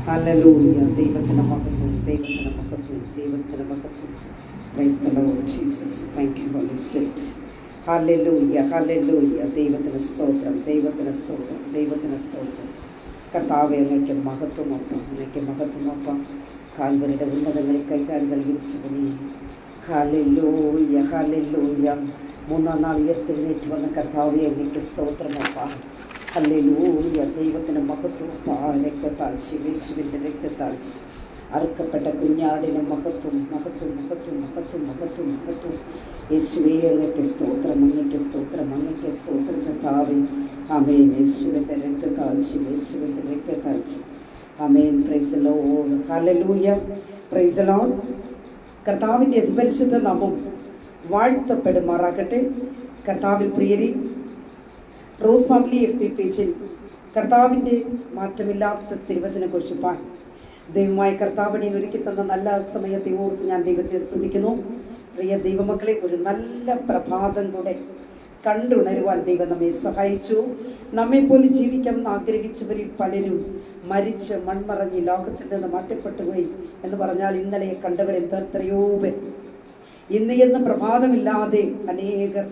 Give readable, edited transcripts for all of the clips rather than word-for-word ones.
Hallelujah. ദൈവത്തിന് മഹത്വം, ദൈവത്തിന് മഹത്വം, ദൈവത്തിന് മഹത്വം. Praise the Lord Jesus. Thank you Holy Spirit. Hallelujah, hallelujah. ദൈവത്തിന് സ്തോത്രം, ദൈവത്തിന് സ്തോത്രം, ദൈവത്തിന് സ്തോത്രം. കർത്താവേ, അങ്ങയ്ക്ക് മഹത്വമൊപ്പം, അങ്ങയ്ക്ക് മഹത്വമൊപ്പം. കാൽവരിയുടെ ഉന്നതങ്ങളിൽ കൈകാലുകൾ വിരിച്ചു പണി. Hallelujah, hallelujah. മൂന്നാം നാൾ ഉയർത്തെഴുന്നേറ്റ് വന്ന കർത്താവേ, അങ്ങയ്ക്ക് സ്തോത്രമൊപ്പം. ഹല്ലേലൂയ. ദൈവത്തിന് മഹത്വം. രക്തത്താഴ്ച, യേശുവിൻ്റെ രക്തത്താഴ്ച, അറുക്കപ്പെട്ട കുഞ്ഞാടിന് മഹത്വം, മഹത്വം, മഹത്വം, മഹത്വം, മഹത്വം, മഹത്വം. യേശുവേ, അങ്ങയ്ക്ക് സ്തോത്രം, അങ്ങയ്ക്ക് സ്തോത്രം, അങ്ങയ്ക്ക് സ്തോത്രം കർത്താവേ. ആമേൻ. യേശുവിൻ്റെ രക്തത്താഴ്ച, യേശുവിൻ്റെ രക്തത്താഴ്ച. ആമേൻ. Praise the Lord. ഹല്ലേലൂയ. Praise the Lord. കർത്താവിൻ്റെ അതിപരിശുദ്ധ നാമം വാഴ്ത്തപ്പെടുമാറാകട്ടെ. കർത്താവിൽ പ്രിയരെ, റോസ് ഫാമിലി FB പേജിൽ കർത്താവിൻ്റെ മാറ്റമില്ലാത്ത തിരുവചനം കുറിച്ചുപ്പാൻ ദൈവമായ കർത്താവിനെ ഒരുക്കി തന്ന നല്ല സമയത്തെ ഓർത്ത് ഞാൻ ദൈവത്തെ സ്തുതിക്കുന്നു. പ്രിയ ദൈവമക്കളെ, ഒരു നല്ല പ്രഭാതം കൂടെ കണ്ടുണരുവാൻ ദൈവം നമ്മെ സഹായിച്ചു. നമ്മെപ്പോലെ ജീവിക്കാമെന്ന് ആഗ്രഹിച്ചവരിൽ പലരും മരിച്ച് മൺമറഞ്ഞ് ലോകത്തിൽ നിന്ന് മാറ്റപ്പെട്ടുപോയി എന്ന് പറഞ്ഞാൽ ഇന്നലെ കണ്ടവരെത്രയോ പേർ. ഇന്ന് എന്ന് പ്രഭാതമില്ലാതെ അനേകർ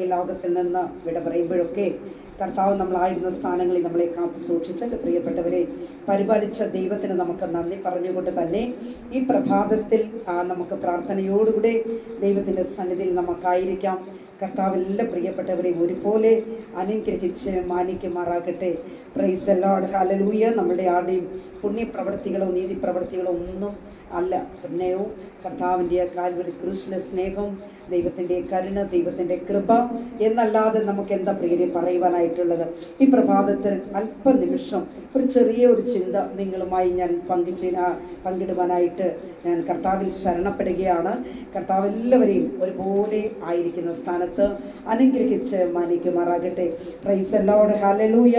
ഈ ലോകത്തിൽ നിന്ന് വിട പറയുമ്പോഴൊക്കെ കർത്താവ് നമ്മളായിരുന്ന സ്ഥാനങ്ങളിൽ നമ്മളെ കാത്തു സൂക്ഷിച്ച പ്രിയപ്പെട്ടവരെ പരിപാലിച്ച ദൈവത്തിന് നമുക്ക് നന്ദി പറഞ്ഞുകൊണ്ട് തന്നെ ഈ പ്രഭാതത്തിൽ നമുക്ക് പ്രാർത്ഥനയോടുകൂടെ ദൈവത്തിൻ്റെ സന്നിധിയിൽ നമുക്കായിരിക്കാം. കർത്താവ് എല്ലാ പ്രിയപ്പെട്ടവരെയും ഒരുപോലെ അനുഗ്രഹിച്ച് മാനിക്കുമാറാകട്ടെ. Praise the Lord. ഹല്ലേലൂയ. നമ്മളുടെ ആരുടെയും പുണ്യപ്രവർത്തികളോ നീതിപ്രവർത്തികളോ ഒന്നും അല്ല, പിന്നെയോ കർത്താവിൻ്റെ കാൽവരി ക്രൂശിലെ സ്നേഹം, ദൈവത്തിൻ്റെ കരുണ, ദൈവത്തിൻ്റെ കൃപ എന്നല്ലാതെ നമുക്ക് എന്താ പ്രിയരെ പറയുവാനായിട്ടുള്ളത്? ഈ പ്രഭാതത്തിൽ അല്പനിമിഷം ഒരു ചെറിയ ഒരു ചിന്ത നിങ്ങളുമായി ഞാൻ പങ്കിടുവാനായിട്ട് ഞാൻ കർത്താവിൽ ശരണപ്പെടുകയാണ്. കർത്താവ് എല്ലാവരെയും ഒരുപോലെ ആയിരിക്കുന്ന സ്ഥാനത്ത് അനുഗ്രഹിച്ച് മാനിക്കുമാറാകട്ടെ. Praise the Lord. ഹല്ലേലൂയ.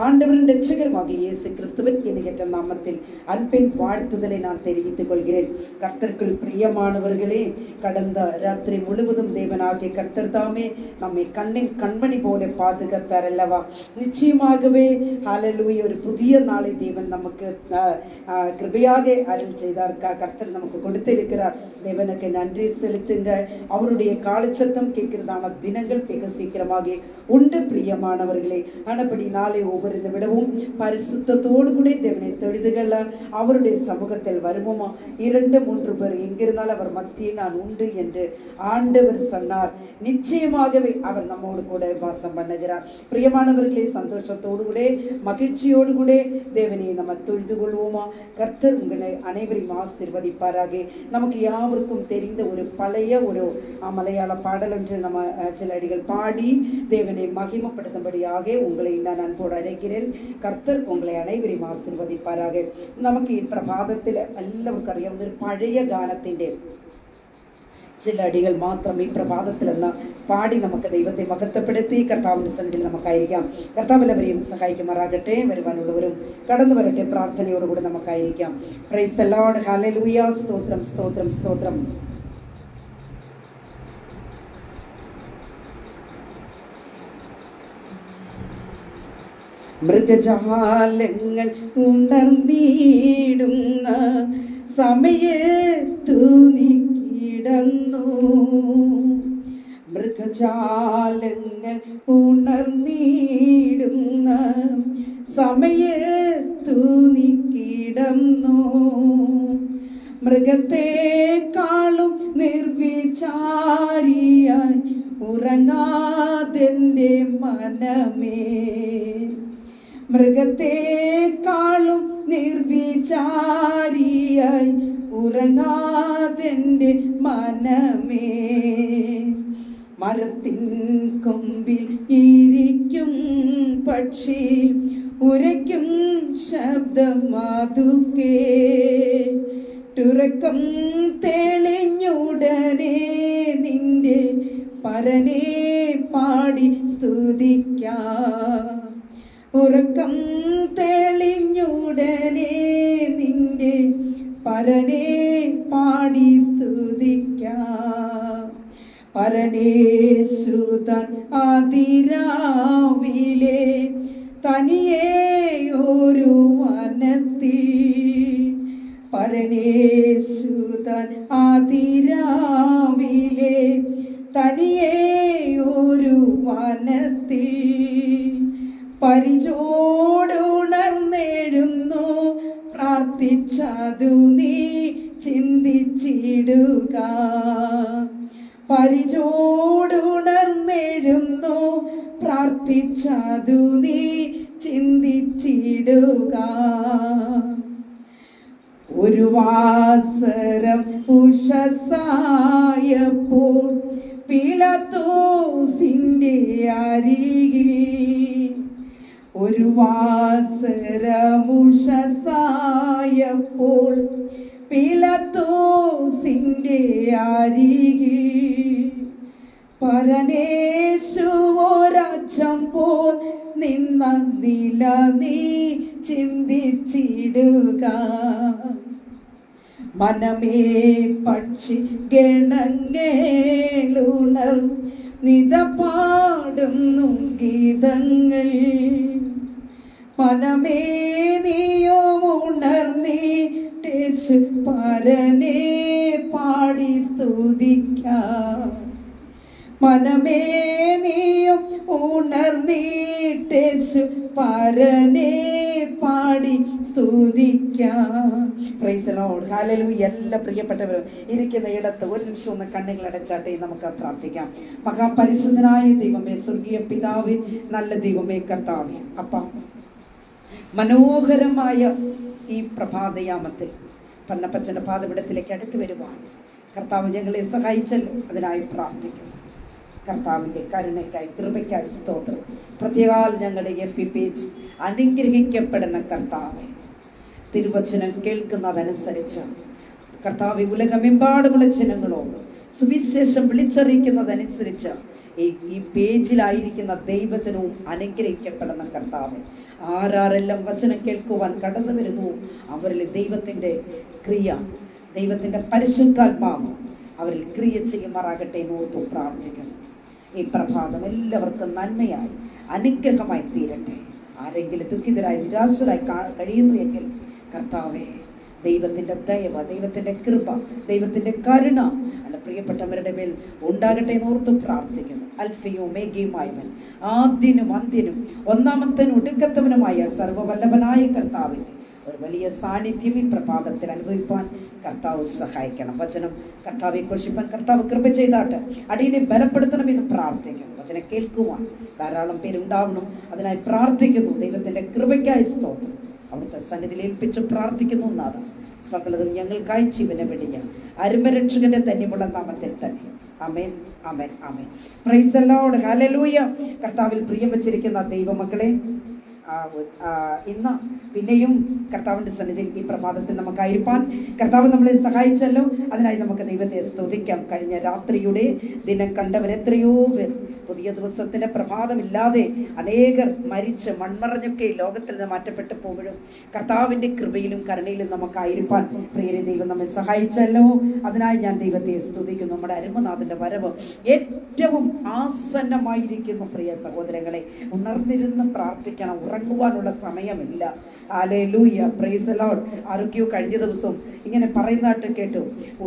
ஆண்டவரின் രക്ഷകருமாகிய இயேசு கிறிஸ்துவின் இணையற்ற நாமத்தில் அன்பின் வாழ்த்துதலை நான் தெரிவித்துக் கொள்கிறேன். கர்த்தருக்குள் பிரியமானவர்களே, கடந்த ராத்திரி முழுவதும் தேவனாகிய கர்த்தர் தாமே நம்மை கண்மணி போல பாதுகாத்தார் அல்லவா? நிச்சயமாகவே ஹல்லேலூயா. ஒரு புதிய நாளை தேவன் நமக்கு கிருபையாக அருள் செய்தார். கர்த்தர் நமக்கு கொடுத்திருக்கிறார். தேவனுக்கு நன்றி செலுத்துங்க. அவருடைய காலச்சத்தம் கேட்கிறதான தினங்கள் வெகு சீக்கிரமாக உண்டு பிரியமானவர்களே. ஆனபடி நாளை ஒவ்வொரு விடவும் பரிசுத்தத்தோடு கூட தேவனை தொழுதுகள் அவருடைய சமூகத்தில் வருவோமா? 2-3 பேர் எங்கிருந்தாலும் அவர் மத்தியில் நான் உண்டு என்று ஆண்டவர் சொன்னார். நிச்சயமாகவே அவர் நம்மோடு கூட வாசம் பண்ணுகிறார். பிரியமானவர்களே, சந்தோஷத்தோடு கூட மகிழ்ச்சியோடு கூட தேவனை நம்ம தொழுது கொள்வோமா? கர்த்தர் உங்களை அனைவரையும் ஆசீர்வதிப்பாராக. நமக்கு யாவருக்கும் தெரிந்த ஒரு பழைய ஒரு மலையாள பாடல் ஒன்று நம்ம சில அடிகள் பாடி தேவனை மகிமைப்படுத்தும்படியாக உங்களை நான் அன்போடு அழைக்கிறேன். கர்த்தர் உங்களை அனைவரையும் ആശീർവദിപ്പാരാക. നമുക്ക് ഈ പ്രഭാതത്തിൽ എല്ലാവർക്കും അറിയാവുന്ന ഒരു പഴയ ഗാനത്തിൻ്റെ ചില അടികൾ മാത്രം ഈ പ്രഭാതത്തിൽ എന്ന പാടി നമുക്ക് ദൈവത്തെ മഹത്വപ്പെടുത്തി കർത്താവിൻ്റെ സന്നിധിയിൽ നമുക്കായിരിക്കാം. കർത്താവ് എല്ലാവരെയും സഹായിക്കുമാറാകട്ടെ. വരുവാനുള്ളവരും കടന്നു വരട്ടെ. പ്രാർത്ഥനയോടുകൂടി നമുക്കായിരിക്കാം. Praise the Lord. ഹല്ലേലൂയ. സ്തോത്രം, സ്തോത്രം, സ്തോത്രം. മൃഗജാലങ്ങൾ ഉണർന്നിടുന്ന സമയത്തു നീ കിടന്നു. മൃഗജാലങ്ങൾ ഉണർന്നിടുന്ന സമയത്തു നീ കിടന്നു. മൃഗത്തെക്കാളും നിർവിചാരിയായി ഉറങ്ങാതെന്റെ മനമേ. മൃഗത്തെക്കാളും നിർവിചാരിയായി ഉറങ്ങാതെന്റെ മനമേ. മരത്തിൻ കൊമ്പിൽ ഇരിക്കും പക്ഷി ഉരയ്ക്കും ശബ്ദം അതുക്കേ. ഉറക്കം തെളിഞ്ഞുടനെ നിന്റെ പരനെ പാടി സ്തുതിക്കാം. ഉറക്കം തെളിഞ്ഞുടനെ നിന്റെ പരനെ പാടി സ്തുതിക്കാം. പരനേശുതാൻ അതിരാവിലെ തനിയെ ഒരു വനത്തിൽ പരനേശുതാൻ ആതിരാവിലെ തനിയെ ഒരു വനത്തിൽ പരിചോടുണർന്നെഴുന്നു പ്രാർത്ഥിച്ചതു നീ ചിന്തിച്ചിടുക. പരിചോടുണർന്നെഴുന്നു പ്രാർത്ഥിച്ചതു നീ ചിന്തിച്ചിടുക. ഒരു വാസരം ഉഷസായപ്പോൾ പീലാത്തോസിന്റെ അരികിൽ, ഒരു വാസരമുഷസായപ്പോൾ പീലാത്തോസിന്റെ അരികിൽ പരനേശുവോരച്ചം പോൽ നിന്ന നില നീ ചിന്തിച്ചിടുക. മനമേ പക്ഷി ഗണങ്ങളുണർ നിത പാടുന്നു ഗീതങ്ങൾ. മനമേ നീയോ ഉണർന്നീട്ടേശു പരനെ പാടി സ്തുതിക്കാം. മനമേ നീയും ഉണർന്നീട്ടേശു പരനെ പാടി സ്തുതിക്കാം. Price the Lord, hallelujah. എല്ലാ പ്രിയപ്പെട്ടവരും ഇരിക്കുന്ന ഇടത്ത് ഒരു നിമിഷം ഒന്ന് കണ്ണുകൾ അടച്ചാട്ടെ, നമുക്ക് പ്രാർത്ഥിക്കാം. മഹാപരിശുദ്ധനായ ദൈവമേ, സ്വർഗീയ പിതാവേ, നല്ല ദൈവമേ, കർത്താവേ, അപ്പ മനോഹരമായ ഈ പ്രഭാതയാമത്തിൽ പന്നപ്പച്ചന്റെ പാദപീഠത്തിലേക്ക് അടുത്ത് വരുവാൻ കർത്താവ് ഞങ്ങളെ സഹായിച്ചല്ലോ, അതിനായി പ്രാർത്ഥിക്കുന്നു. കർത്താവിൻ്റെ കരുണയ്ക്കായി, കൃപയ്ക്കായി സ്തോത്രം. പ്രത്യേകാൽ ഞങ്ങളുടെ FB പേജ് അനുഗ്രഹിക്കപ്പെടുന്ന കർത്താവെ, തിരുവചനം കേൾക്കുന്നതനുസരിച്ച് കർത്താവ് ഉലകമെമ്പാടുമുള്ള ജനങ്ങളോട് സുവിശേഷം വിളിച്ചറിയിക്കുന്നതനുസരിച്ച് ഈ പേജിലായിരിക്കുന്ന ദൈവജനവും അനുഗ്രഹിക്കപ്പെടുന്ന കർത്താവ്. ആരെല്ലാം വചനം കേൾക്കുവാൻ കടന്നു വരുന്നു, അവരിൽ ദൈവത്തിൻ്റെ ക്രിയ, ദൈവത്തിൻ്റെ പരിശുദ്ധാത്മാവ് അവരിൽ ക്രിയ ചെയ്യുമാറാകട്ടെ എന്ന് ഓർത്തു പ്രാർത്ഥിക്കുന്നു. ഈ പ്രഭാതം എല്ലാവർക്കും നന്മയായി, അനുഗ്രഹമായി തീരട്ടെ. ആരെങ്കിലും ദുഃഖിതരായി, നിരാശരായി കഴിയുന്നു എങ്കിൽ കർത്താവേ, ദൈവത്തിൻ്റെ ദയവ, ദൈവത്തിൻ്റെ കൃപ, ദൈവത്തിൻ്റെ കരുണ അല്ല പ്രിയപ്പെട്ടവരുടെ മേൽ ഉണ്ടാകട്ടെ എന്ന് ഓർത്തു പ്രാർത്ഥിക്കുന്നു. അൽഫയും ഒമേഗയുമായവൻ, ആദ്യനും അന്ത്യനും ഒന്നാമത്തനും ഒടുക്കത്തവനുമായ സർവ്വവല്ലഭനായ കർത്താവിൻ്റെ ഒരു വലിയ സാന്നിധ്യം ഈ പ്രഭാതത്തിൽ അനുഭവിപ്പാൻ കർത്താവ് സഹായിക്കണം. വചനം കർത്താവെ ഘോഷിപ്പാൻ കർത്താവ് കൃപ ചെയ്താട്ട് അടിയനെ ബലപ്പെടുത്തണമെന്ന് പ്രാർത്ഥിക്കുന്നു. വചനം കേൾക്കുവാൻ ധാരാളം പേരുണ്ടാവണം, അതിനായി പ്രാർത്ഥിക്കുന്നു. ദൈവത്തിന്റെ കൃപയ്ക്കായി സ്തോത്രം. അവിടുത്തെ സന്നിധിയിൽ ഏൽപ്പിച്ച് പ്രാർത്ഥിക്കുന്നു. നാഥ, സകലതും ഞങ്ങൾക്കായി ജീവനെ വെടിഞ്ഞ അരുമരക്ഷകന്റെ ധന്യമുള്ള നാമത്തിൽ തന്നെ. ആമേൻ, ആമേൻ, ആമേൻ. പ്രൈസ് ദി ലോർഡ്, ഹല്ലേലൂയ. കർത്താവിൽ പ്രിയം വെച്ചിരിക്കുന്ന ദൈവമക്കളെ, ഇന്ന് പിന്നെയും കർത്താവിന്റെ സന്നിധിയിൽ ഈ പ്രഭാതത്തിൽ നമുക്കായിരിക്കാൻ കർത്താവ് നമ്മളെ സഹായിച്ചല്ലോ, അതിനായി നമുക്ക് ദൈവത്തെ സ്തുതിക്കാം. കഴിഞ്ഞ രാത്രിയുടെ ദിനം കണ്ടവരെത്രയോ പേർ പുതിയ ദിവസത്തിന്റെ പ്രഭാതമില്ലാതെ അനേകർ മരിച്ച് മൺമറഞ്ഞൊക്കെ ലോകത്തിൽ നിന്ന് മാറ്റപ്പെട്ടു പോകുമ്പോഴും കർത്താവിന്റെ കൃപയിലും കരുണയിലും നമുക്കായിരിക്കാൻ പ്രിയരെ ദൈവം നമ്മെ സഹായിച്ചല്ലോ, അതിനായി ഞാൻ ദൈവത്തെ സ്തുതിക്കുന്നു. നമ്മുടെ അരുമനാഥന്റെ വരവ് ഏറ്റവും ആസന്നമായിരിക്കുന്നു. പ്രിയ സഹോദരങ്ങളെ, ഉണർന്നിരുന്ന് പ്രാർത്ഥിക്കണം, ഉറങ്ങുവാനുള്ള സമയമില്ല. Hallelujah, praise the Lord. ആരൊക്കെയോ കഴിഞ്ഞ ദിവസം ഇങ്ങനെ പറയുന്നതായിട്ട് കേട്ടു,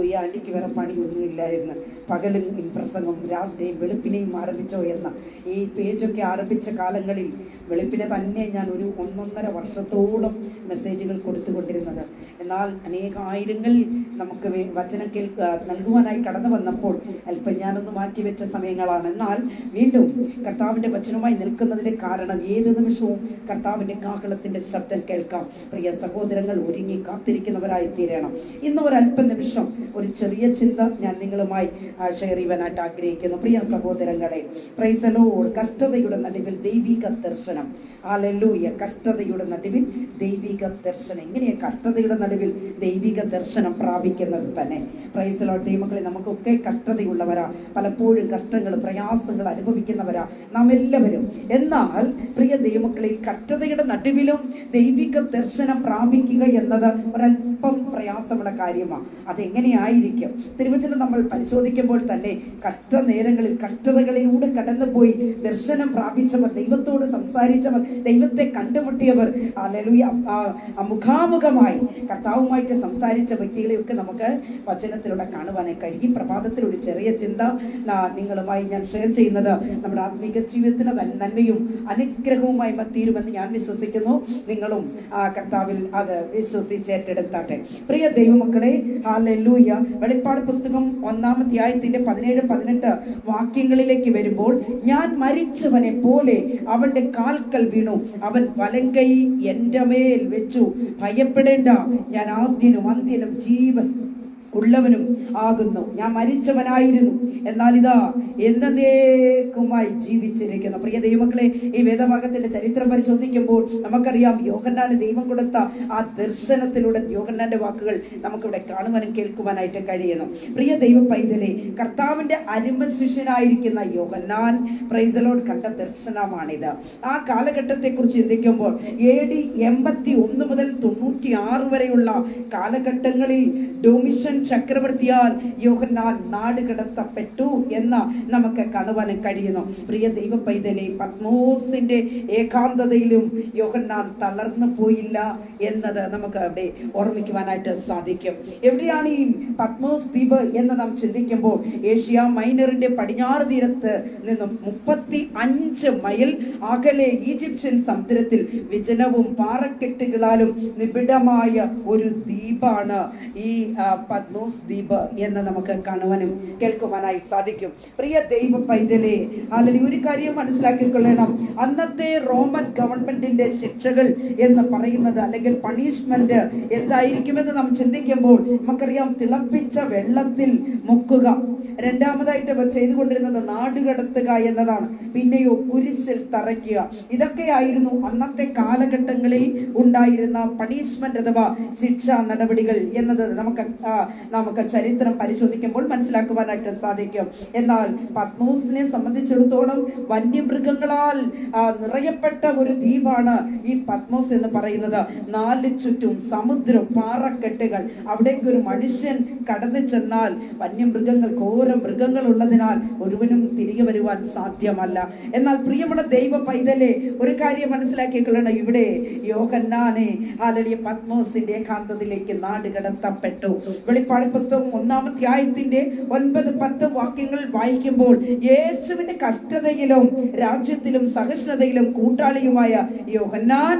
ഈ ആന്റിക്ക് വേറെ പണിയൊന്നുമില്ല എന്ന്, പകലും പ്രസംഗം രാത്രിയും വെളുപ്പിനെയും ആരംഭിച്ചോ എന്ന. ഈ പേജൊക്കെ ആരംഭിച്ച കാലങ്ങളിൽ വെളുപ്പിനെ തന്നെ ഞാൻ ഒരു 1.5 വർഷത്തോളം മെസ്സേജുകൾ കൊടുത്തുകൊണ്ടിരുന്നത്. എന്നാൽ അനേകായിരങ്ങൾ നമുക്ക് വചനം നൽകുവാനായി കടന്നു വന്നപ്പോൾ അല്പം ഞാനൊന്ന് മാറ്റിവെച്ച സമയങ്ങളാണ്. എന്നാൽ വീണ്ടും കർത്താവിന്റെ വചനവുമായി നിൽക്കുന്നതിന്റെ കാരണം ഏത് നിമിഷവും കർത്താവിന്റെ കാഹളത്തിന്റെ ശബ്ദം കേൾക്കാം. പ്രിയ സഹോദരങ്ങൾ, ഒരുങ്ങി കാത്തിരിക്കുന്നവരായി തീരണം. ഇന്ന് ഒരു അല്പ നിമിഷം ഒരു ചെറിയ ചിന്ത ഞാൻ നിങ്ങളുമായി ഷെയർ ചെയ്യാനായിട്ട് ആഗ്രഹിക്കുന്നു. പ്രിയ സഹോദരങ്ങളെ, പ്രൈസ് ദി ലോർഡ്. കഷ്ടതയുടെ നടുവിൽ ദൈവിക ദർശനം. ഹല്ലേലൂയ. കഷ്ടതയുടെ നടുവിൽ ദൈവിക ദർശനം. എങ്ങനെയാണ് കഷ്ടതയുടെ നടുവിൽ ദൈവിക ദർശനം പ്രാപിക്കുന്നത് തന്നെ? Price the Lord. ദൈവമക്കളെ, നമുക്കൊക്കെ കഷ്ടതയുള്ളവരാ, പലപ്പോഴും കഷ്ടങ്ങൾ പ്രയാസങ്ങൾ അനുഭവിക്കുന്നവരാ നാം എല്ലാവരും. എന്നാൽ പ്രിയ ദൈവമക്കളെ, കഷ്ടതയുടെ നടുവിലും ദൈവിക ദർശനം പ്രാപിക്കുക എന്നത് ഒരല്പ അല്പം പ്രയാസമുള്ള കാര്യമാണ്. അതെങ്ങനെയായിരിക്കും? തിരുവചനം നമ്മൾ പരിശോധിക്കുമ്പോൾ തന്നെ കഷ്ടനേരങ്ങളിൽ കഷ്ടതകളിലൂടെ കടന്നുപോയി ദർശനം പ്രാപിച്ചവർ, ദൈവത്തോട് സംസാരിച്ചവർ, ദൈവത്തെ കണ്ടുമുട്ടിയവർ, ഹല്ലേലൂയ, മുഖാമുഖമായി കർത്താവുമായിട്ട് സംസാരിച്ച വ്യക്തികളെയൊക്കെ നമുക്ക് വചനത്തിലൂടെ കാണുവാനായി കഴിയും. പ്രഭാതത്തിൽ ഒരു ചെറിയ ചിന്ത നിങ്ങളുമായി ഞാൻ ഷെയർ ചെയ്യുന്നത് നമ്മുടെ ആത്മീക ജീവിതത്തിന് നന്മയും അനുഗ്രഹവുമായി തീരുമെന്ന് ഞാൻ വിശ്വസിക്കുന്നു. നിങ്ങളും കർത്താവിൽ അത് വിശ്വസിച്ചേറ്റെടുത്താട്ടെ. പ്രിയ ദൈവമക്കളെ, ഹല്ലേലൂയ, വെളിപ്പാട് പുസ്തകം 1-ാം അധ്യായത്തിന്റെ 17-18 വാക്യങ്ങളിലേക്ക് വരുമ്പോൾ, ഞാൻ മരിച്ചവനെ പോലെ അവന്റെ കാൽക്കൽ വീണു, അവൻ വലങ്കൈ എന്റെ മേൽ വെച്ചു, ഭയപ്പെടേണ്ട, ഞാൻ ആദ്യനും അന്ത്യനും ജീവൻ ഉള്ളവനും ആകുന്നു. ഞാൻ മരിച്ചവനായിരുന്നു, എന്നാൽ ഇതാ എന്നേക്കുമായി ജീവിച്ചിരിക്കുന്നു. പ്രിയ ദൈവമക്കളെ, ഈ വേദഭാഗത്തിന്റെ ചരിത്രം പരിശോധിക്കുമ്പോൾ നമുക്കറിയാം യോഹന്നാന് ദൈവം കൊടുത്ത ആ ദർശനത്തിലൂടെ യോഹന്നാന്റെ വാക്കുകൾ നമുക്കിവിടെ കാണുവാനും കേൾക്കുവാനായിട്ട് കഴിയുന്നു. പ്രിയ ദൈവ പൈതലെ, കർത്താവിന്റെ അരുമ ശിഷ്യനായിരിക്കുന്ന യോഹന്നാൻ പ്രൈസ് ദി ലോർഡ് കണ്ട ദർശനമാണിത്. ആ കാലഘട്ടത്തെ കുറിച്ച് ചിന്തിക്കുമ്പോൾ AD 81 മുതൽ 96 വരെയുള്ള കാലഘട്ടങ്ങളിൽ ഡൊമിഷ്യൻ ചക്രവർത്തിയാൽ യോഹന്നാൻ നാട് കടത്തപ്പെട്ടു എന്ന് നമുക്ക് കാണുവാനും കഴിയുന്നു. പ്രിയ ദൈവ പൈതലെ, പത്മോസിന്റെ ഏകാന്തതയിലും യോഹന്നാൻ തളർന്നു പോയില്ല എന്നത് നമുക്ക് അവിടെ ഓർമ്മിക്കുവാനായിട്ട് സാധിക്കും. എവിടെയാണ് ഈ പത്മോസ് ദ്വീപ് എന്ന് നാം ചിന്തിക്കുമ്പോൾ, ഏഷ്യ മൈനറിന്റെ പടിഞ്ഞാറ് തീരത്ത് നിന്നും 35 മൈൽ അകലെ ഈജിപ്ഷ്യൻ സമുദ്രത്തിൽ വിജനവും പാറക്കെട്ടുകളാലും നിബിഡമായ ഒരു ദ്വീപാണ് ഈ പത്മോസ് ദ്വീപ് എന്ന് നമുക്ക് കാണുവാനും കേൾക്കുവാനായി സാധിക്കും. പ്രിയ ദൈവ പൈതലെ, അല്ലെങ്കിൽ ഒരു കാര്യം മനസ്സിലാക്കിക്കൊള്ളണം, അന്നത്തെ റോമൻ ഗവൺമെന്റിന്റെ ശിക്ഷകൾ എന്ന് പറയുന്നത്, അല്ലെങ്കിൽ പണിഷ്മെന്റ് എന്തായിരിക്കുമെന്ന് നാം ചിന്തിക്കുമ്പോൾ നമുക്കറിയാം, തിളപ്പിച്ച വെള്ളത്തിൽ മുക്കുക, രണ്ടാമതായിട്ട് അവർ ചെയ്തുകൊണ്ടിരുന്നത് നാടുകടത്തുക എന്നതാണ്, പിന്നെയോ കുരിശിൽ തറയ്ക്കുക. ഇതൊക്കെയായിരുന്നു അന്നത്തെ കാലഘട്ടങ്ങളിൽ ഉണ്ടായിരുന്ന പണിഷ്മെന്റ് അഥവാ ശിക്ഷാ നടപടികൾ എന്നത് നമുക്ക് ചരിത്രം പരിശോധിക്കുമ്പോൾ മനസ്സിലാക്കുവാനായിട്ട് സാധിക്കും. എന്നാൽ പത്മോസിനെ സംബന്ധിച്ചിടത്തോളം വന്യമൃഗങ്ങളാൽ നിറയപ്പെട്ട ഒരു ദ്വീപാണ് ഈ പത്മോസ് എന്ന് പറയുന്നത്. 4 ചുറ്റും സമുദ്രം, പാറക്കെട്ടുകൾ. അവിടേക്ക് ഒരു മനുഷ്യൻ കടന്നു ചെന്നാൽ വന്യമൃഗങ്ങൾ, ഘോരം മൃഗങ്ങൾ ഉള്ളതിനാൽ ഒരുവനും തിരികെ വരുവാൻ സാധ്യമല്ല. എന്നാൽ പ്രിയമുള്ള ദൈവ പൈതലെ, ഒരു കാര്യം മനസ്സിലാക്കിക്കൊള്ളണം, ഇവിടെ യോഹന്നാനെ ഹല്ലേലൂയ പത്മോസിന്റെ ഏകാന്തതയിലേക്ക് നാട് കടത്തപ്പെട്ടു. വെളിപ്പാട് പുസ്തകം 1-ാം അധ്യായത്തിന്റെ 9-10 വാക്യങ്ങൾ വായിക്കുമ്പോൾ, യേശുവിന്റെ കഷ്ടതയിലും രാജ്യത്തിലും സഹിഷ്ണുതയിലും കൂട്ടാളിയുമായ യോഹന്നാൻ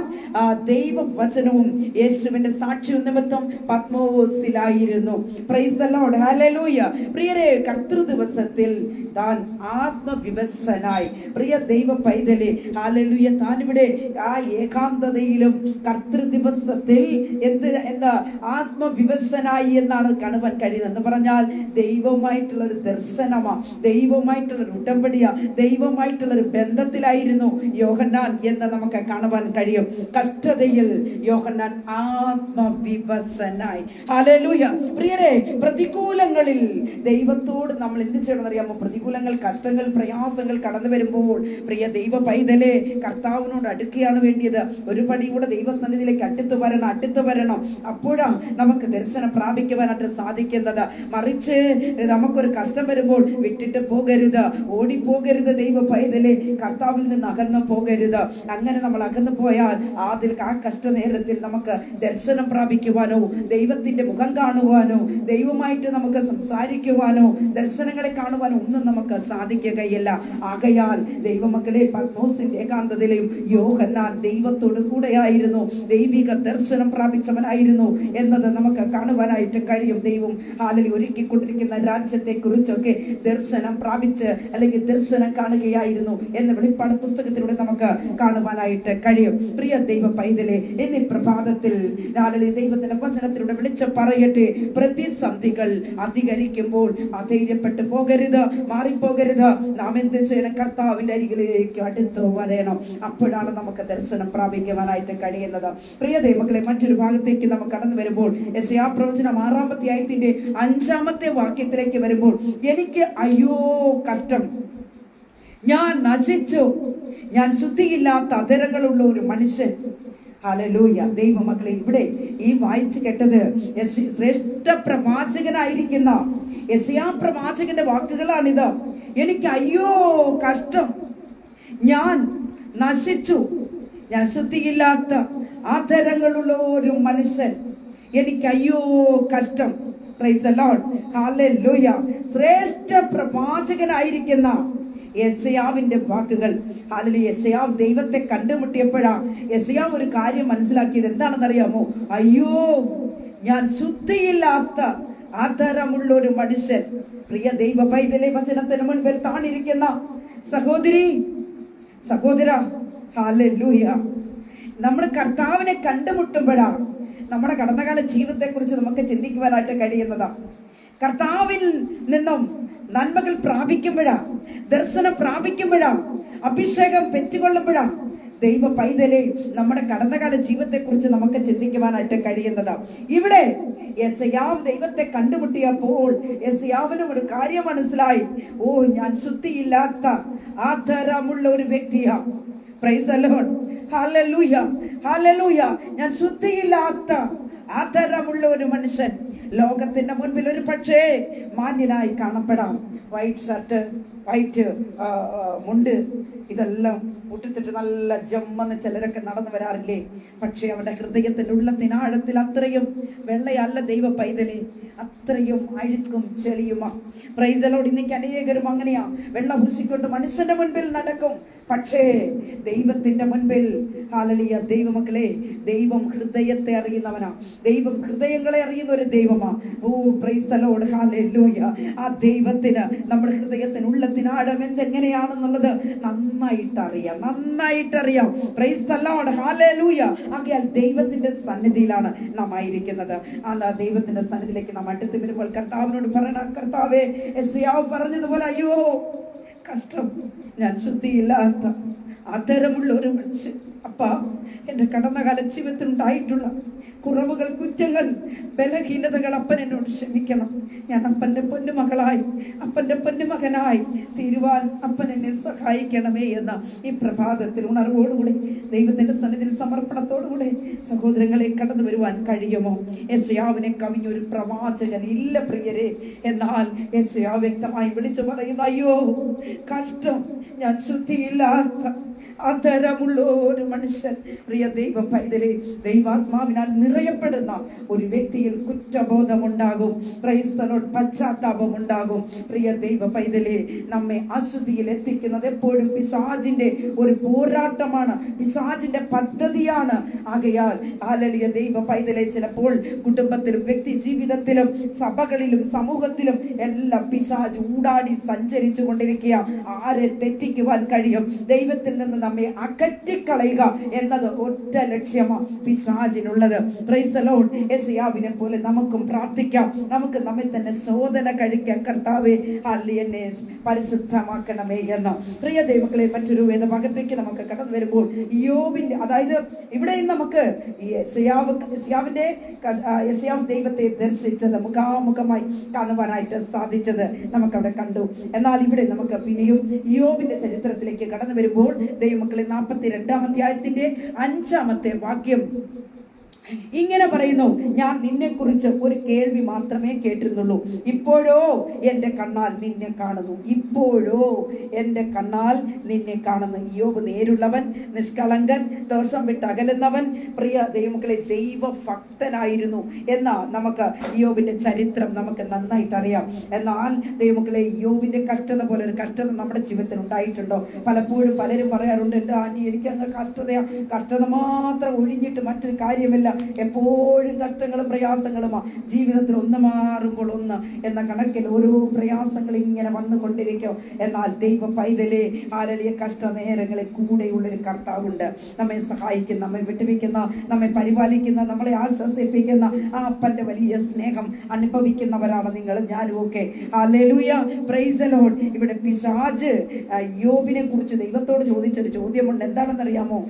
ദൈവവചനവും യേശുവിന്റെ സാക്ഷ്യ നിമിത്തം പത്മോസിലായിരുന്നു. പ്രൈസ് ദി ലോർഡ്, ഹല്ലേലൂയ. പ്രിയരെ, കർത്തൃ ദിവസത്തിൽ താൻ ആത്മവിവശനായി, പ്രിയ ദൈവ പൈതലെ, ഹല്ലേലൂയ, താൻ ഇവിടെ ആ ഏകാന്തതയിലും കർത്തൃ ദിവസത്തിൽ എന്താ ആത്മവിവശനായി എന്നാണ് കാണുവാൻ കഴിയുന്നത്. എന്ന് പറഞ്ഞാൽ ദൈവമായിട്ടുള്ള ഒരു ദർശനമാ, ദൈവമായിട്ടുള്ള ഒരു ഉടമ്പടിയാ, ദൈവമായിട്ടുള്ള ഒരു ബന്ധത്തിലായിരുന്നു യോഹന്നാൻ എന്ന് നമുക്ക് കാണുവാൻ കഴിയും. കഷ്ടതയിൽ യോഹന്നാൻ ആത്മവിവശനായി. ഹല്ലേലൂയ. പ്രിയരെ, പ്രതികൂലങ്ങളിൽ ദൈവത്തോട് നമ്മൾ എന്ത് ചെയ്യണമെന്ന് അറിയാമോ? പ്രതികൂലങ്ങൾ, കഷ്ടങ്ങൾ, പ്രയാസങ്ങൾ കടന്നു വരുമ്പോൾ പ്രിയ ദൈവ പൈതലെ, കർത്താവിനോട് അടുക്കുകയാണ് വേണ്ടിയത്. ഒരു പടി കൂടെ ദൈവസന്നിധിയിലേക്ക് അടുത്തു വരണം. അപ്പോഴാണ് നമുക്ക് ദർശനം പ്രാപിക്കുവാനായിട്ട് സാധിക്കുന്നത്. മറിച്ച് നമുക്കൊരു കഷ്ടം വരുമ്പോൾ വിട്ടിട്ട് പോകരുത്, ഓടിപ്പോകരുത്. ദൈവ പൈതലെ, കർത്താവിൽ നിന്ന് അകന്നു പോകരുത്. അങ്ങനെ നമ്മൾ അകന്നു പോയാൽ ആ കഷ്ട നേരത്തിൽ നമുക്ക് ദർശനം പ്രാപിക്കുവാനോ, ദൈവത്തിന്റെ മുഖം കാണുവാനോ, ദൈവമായിട്ട് നമുക്ക് സംസാരിക്കുവാനോ, ദർശനങ്ങളെ കാണുവാനോ ഒന്നും നമുക്ക് സാധിക്കുകയില്ല. ആകയാൽ ദൈവമക്കളെ, പത്മോസിന്റെ ഏകാന്തതയിലും യോഹന്നാൻ ദൈവത്തോട് കൂടെയായിരുന്നു, ദൈവിക ദർശനം പ്രാപിച്ചവനായിരുന്നു എന്നത് നമുക്ക് കാണുവാനായിട്ട് കഴിയും. ദൈവം ഹല്ലേലൂയ ഒരുക്കിക്കൊണ്ടിരിക്കുന്ന രാജ്യത്തെ കുറിച്ചൊക്കെ ദർശനം പ്രാപിച്ച് അല്ലെങ്കിൽ ദർശനം കാണുകയായിരുന്നു എന്ന് വെളിപ്പാട് പുസ്തകത്തിലൂടെ നമുക്ക് കാണുവാനായിട്ട് കഴിയും. പ്രിയ ദൈവ പൈതലെ, എന്നീ പ്രഭാതത്തിൽ ദൈവത്തിന്റെ വചനത്തിലൂടെ വിളിച്ച് പറയട്ടെ, പ്രതിസന്ധികൾ അധികരിക്കുമ്പോൾ അധൈര്യപ്പെട്ടു പോകരുത്, മാറിപ്പോകരുത്. നാം എന്ത് ചെയ്യണം? കർത്താവിന്റെ അരികിലേക്ക് അടുത്തു വരണം. അപ്പോഴാണ് നമുക്ക് ദർശനം പ്രാപിക്കുവാനായിട്ട് കഴിയുന്നത്. പ്രിയ ദൈവങ്ങളെ, മറ്റൊരു ഭാഗത്തേക്ക് നമുക്ക് കടന്നു വരുമ്പോൾ, യെശയ്യാ പ്രവചനം 6-ാം അധ്യായത്തിന്റെ 5-ാമത്തെ വാക്യത്തിലേക്ക് വരുമ്പോൾ, എനിക്ക് അയ്യോ കഷ്ടം, ഞാൻ നശിച്ചു, ഞാൻ ശുദ്ധിയില്ലാത്ത അധരങ്ങളുള്ള ഒരു മനുഷ്യൻ. ഹല്ലേലൂയ. ദൈവമക്കളെ, ഇവിടെ ഈ വായിച്ചു കേട്ടത് ശ്രേഷ്ഠ പ്രവാചകനായിരിക്കുന്ന യെശയ്യാ പ്രവാചകന്റെ വാക്കുകളാണിത്. എനിക്ക് അയ്യോ കഷ്ടം, ഞാൻ നശിച്ചു, ഞാൻ ശുദ്ധിയില്ലാത്ത ആദരങ്ങളുള്ള ഒരു മനുഷ്യൻ, എനിക്ക് അയ്യോ കഷ്ടം. Price the Lord, hallelujah. ശ്രേഷ്ഠ പ്രവാചകനായിരിക്കുന്ന യെശയ്യാവിന്റെ വാക്കുകൾ. ഹല്ലേലൂയ. യെശയ്യാവ് ദൈവത്തെ കണ്ടുമുട്ടിയപ്പോഴാ യെശയ്യാവ് ഒരു കാര്യം മനസ്സിലാക്കിയത്. എന്താണെന്നറിയാമോ? അയ്യോ, ഞാൻ ശുദ്ധിയില്ലാത്ത ആദരമുള്ള ഒരു മനുഷ്യൻ. പ്രിയ ദൈവ പൈതലെ, വചനത്തിന് മുൻപിൽ താണിരിക്കുന്ന സഹോദരി, സഹോദര, ഹല്ലേലൂയ. നമ്മൾ കർത്താവിനെ കണ്ടുമുട്ടുമ്പോഴാ നമ്മുടെ കടന്നകാല ജീവിതത്തെ കുറിച്ച് നമുക്ക് ചിന്തിക്കുവാനായിട്ട് കഴിയുന്നതാ. കർത്താവിൽ നിന്നും നന്മകൾ പ്രാപിക്കുമ്പോഴാ, ദർശനം പ്രാപിക്കുമ്പോഴാ, അഭിഷേകം പെറ്റുകൊള്ളുമ്പോഴാ ദൈവ പൈതലെ നമ്മുടെ കടന്നകാല ജീവിതത്തെ കുറിച്ച് നമുക്ക് ചിന്തിക്കുവാനായിട്ട് കഴിയുന്നതാ. ഇവിടെ യെശയ്യാവ് ദൈവത്തെ കണ്ടുമുട്ടിയപ്പോൾ യെശയ്യാവിനും ഒരു കാര്യം മനസ്സിലായി. ഓ, ഞാൻ ശുദ്ധിയില്ലാത്ത ആദരമുള്ള ഒരു വ്യക്തിയാ. പ്രൈസ് ദി ലോർഡ്, ഹല്ലേലൂയ, ഹല്ലേലൂയ. ഞാൻ ശുദ്ധിയില്ലാത്ത ആദരമുള്ള ഒരു മനുഷ്യൻ. ലോകത്തിന്റെ മുൻപിൽ ഒരു പക്ഷേ മാന്യനായി കാണപ്പെടാം. വൈറ്റ് ഷർട്ട്, വൈറ്റ് മുണ്ട്, ഇതെല്ലാം മുട്ടിത്തിട്ട് നല്ല ജമ്മെന്ന് ചിലരൊക്കെ നടന്നു വരാറില്ലേ? പക്ഷെ അവരുടെ ഹൃദയത്തിന്റെ ഉള്ളത്തിനാഴത്തിൽ അത്രയും വെള്ളയല്ല ദൈവ പൈതലേ, അത്രയും അഴുക്കും ചെളിയുമാ. Price the Lord. ഇന്നേക്ക് അനേകരും അങ്ങനെയാ, വെള്ള പൂശിക്കൊണ്ട് മനുഷ്യന്റെ മുൻപിൽ നടക്കും. പക്ഷേ ദൈവത്തിന്റെ മുൻപിൽ, ഹല്ലേലൂയ, ദൈവമക്കളെ, ദൈവം ഹൃദയത്തെ അറിയുന്നവനാ. ദൈവം ഹൃദയങ്ങളെ അറിയുന്ന ഒരു ദൈവമാ. ഓ, പ്രൈസ് ദി ലോർഡ്, ഹല്ലേലൂയ. ആ ദൈവത്തിന് നമ്മുടെ ഹൃദയത്തിന് ഉള്ളത്തിനാഴം എന്തെങ്ങനെയാണെന്നുള്ളത് നന്നായിട്ടറിയാം, നന്നായിട്ടറിയാം. പ്രൈസ് ദി ലോർഡ്, ഹല്ലേലൂയ. ആകയാൽ ദൈവത്തിന്റെ സന്നിധിയിലാണ് നാം ആയിരിക്കുന്നത്. ആ ദൈവത്തിന്റെ സന്നിധിയിലേക്ക് നാം അടുത്ത് വരുമ്പോൾ കർത്താവിനോട് പറയണം, കർത്താവേ, യെശയ്യാവ് പറഞ്ഞതുപോലെ അയ്യോ കഷ്ടം, ഞാൻ ശുദ്ധിയില്ലാത്ത ആദരമുള്ള ഒരു മനുഷ്യൻ. അപ്പാ, എന്റെ കടന്നകാല ജീവിതത്തിൽ ഉണ്ടായിട്ടുള്ള കുറവുകൾ, കുറ്റങ്ങൾ, ബലഹീനതകൾ അപ്പൻ എന്നോട് ക്ഷമിക്കണം. ഞാൻ അപ്പന്റെ പൊന്നുമകളായി, അപ്പന്റെ പൊന്നുമകനായി തീരുവാൻ അപ്പൻ എന്നെ സഹായിക്കണമേ എന്ന ഈ പ്രഭാതത്തിൽ ഉണർവോടുകൂടി ദൈവത്തിന്റെ സന്നിധിയിൽ സമർപ്പണത്തോടുകൂടി സഹോദരങ്ങളെ കടന്നു വരുവാൻ കഴിയുമോ? യെശയ്യാവിനെ കവിഞ്ഞൊരു പ്രവാചകൻ ഇല്ല പ്രിയരെ. എന്നാൽ യെശയ്യാവ് വ്യക്തമായി വിളിച്ചു പറയുന്നു, അയ്യോ കഷ്ടം, ഞാൻ ശുദ്ധിയില്ലാത്ത ആദരമുള്ള ഒരു മനുഷ്യൻ. പ്രിയ ദൈവ പൈതലേ, ദൈവാത്മാവിനാൽ നിറയപ്പെടുന്ന ഒരു വ്യക്തിയിൽ കുറ്റബോധമുണ്ടാകും. പ്രൈസ് ദി ലോർഡ്, പശ്ചാത്താപമുണ്ടാകും. പ്രിയ ദൈവ പൈതലേ, നമ്മെ അശുദ്ധിയിൽ എത്തിക്കുന്നത് എപ്പോഴും പിശാചിന്റെ ഒരു പോരാട്ടമാണ്, പിശാചിന്റെ പദ്ധതിയാണ്. ആകയാൽ ഹല്ലേലൂയ, ദൈവ പൈതലേ, ചിലപ്പോൾ കുടുംബത്തിലും വ്യക്തി ജീവിതത്തിലും സഭകളിലും സമൂഹത്തിലും എല്ലാം പിശാച് ഊടാടി സഞ്ചരിച്ചു കൊണ്ടിരിക്കുക. ആരെ തെറ്റിക്കുവാൻ കഴിയും? ദൈവത്തിൽ നിന്ന് നമ്മെ അകറ്റിക്കളയുക എന്നത് ഒറ്റ ലക്ഷ്യമാണ് പിശാചിനുള്ളത്. Praise the Lord. യെശയ്യാവിനെ പോലെ നമുക്കും പ്രാർത്ഥിക്കാം, നമുക്ക് നമ്മെ തന്നെ ശോധന കഴിക്കാം. കർത്താവേ, എന്നെ പരിശുദ്ധമാക്കണമേ എന്ന്. പ്രിയ ദൈവങ്ങളെ, മറ്റൊരു വേദഭാഗത്തേക്ക് നമുക്ക് കടന്നു വരുമ്പോൾ യോബിന്റെ, അതായത് ഇവിടെയും നമുക്ക് യെശയ്യാവ് ദൈവത്തെ ദർശിച്ചത്, മുഖാമുഖമായി കാണുവാനായിട്ട് സാധിച്ചത് നമുക്കവിടെ കണ്ടു. എന്നാൽ ഇവിടെ നമുക്ക് പിന്നെയും യോബിന്റെ ചരിത്രത്തിലേക്ക് കടന്നു വരുമ്പോൾ ദൈവമക്കളെ, 42-ാം അധ്യായത്തിന്റെ 5-ാമത്തെ വാക്യം ഇങ്ങനെ പറയുന്നു, ഞാൻ നിന്നെ കുറിച്ച് ഒരു കേൾവി മാത്രമേ കേട്ടിരുന്നുള്ളൂ, ഇപ്പോഴോ എന്റെ കണ്ണാൽ നിന്നെ കാണുന്നു. ഇപ്പോഴോ എന്റെ കണ്ണാൽ നിന്നെ കാണുന്നു. യോബ് നേരുള്ളവൻ, നിഷ്കളങ്കൻ, ദോഷം വിട്ട് അകലുന്നവൻ. പ്രിയ ദൈവമക്കളെ, ദൈവഭക്തനായിരുന്നു എന്ന നമുക്ക് യോബിന്റെ ചരിത്രം നമുക്ക് നന്നായിട്ട് അറിയാം. എന്നാൽ ദൈവമക്കളെ, യോബിന്റെ കഷ്ടത പോലെ ഒരു കഷ്ടത നമ്മുടെ ജീവിതത്തിൽ ഉണ്ടായിട്ടുണ്ടോ? പലപ്പോഴും പലരും പറയാറുണ്ട്, എന്റെ ആന്റി, എനിക്ക് അങ്ങ് കഷ്ടത മാത്രം ഒഴിഞ്ഞിട്ട് മറ്റൊരു കാര്യമില്ല, എപ്പോഴും കഷ്ടങ്ങളും പ്രയാസങ്ങളുമാ ജീവിതത്തിൽ, ഒന്ന് മാറുമ്പോൾ ഒന്ന് എന്ന കണക്കിൽ ഓരോ പ്രയാസങ്ങൾ ഇങ്ങനെ വന്നുകൊണ്ടിരിക്കും. എന്നാൽ ദൈവ പൈതലേ, ഹല്ലേലൂയ, കഷ്ടനേരങ്ങളിൽ കൂടെയുള്ളൊരു കർത്താവുണ്ട്. നമ്മെ സഹായിക്കുന്ന, നമ്മെ വിട്ടുവയ്ക്കുന്ന, നമ്മെ പരിപാലിക്കുന്ന, നമ്മളെ ആശ്വസിപ്പിക്കുന്ന ആ അപ്പന്റെ വലിയ സ്നേഹം അനുഭവിക്കുന്നവരാണ് നിങ്ങളും ഞാനും ഒക്കെ. Hallelujah, praise the Lord. ഇവിടെ പിശാച് യോബിനെ കുറിച്ച് ദൈവത്തോട് ചോദിച്ചൊരു ചോദ്യമുണ്ട്. എന്താണെന്നറിയാമോ?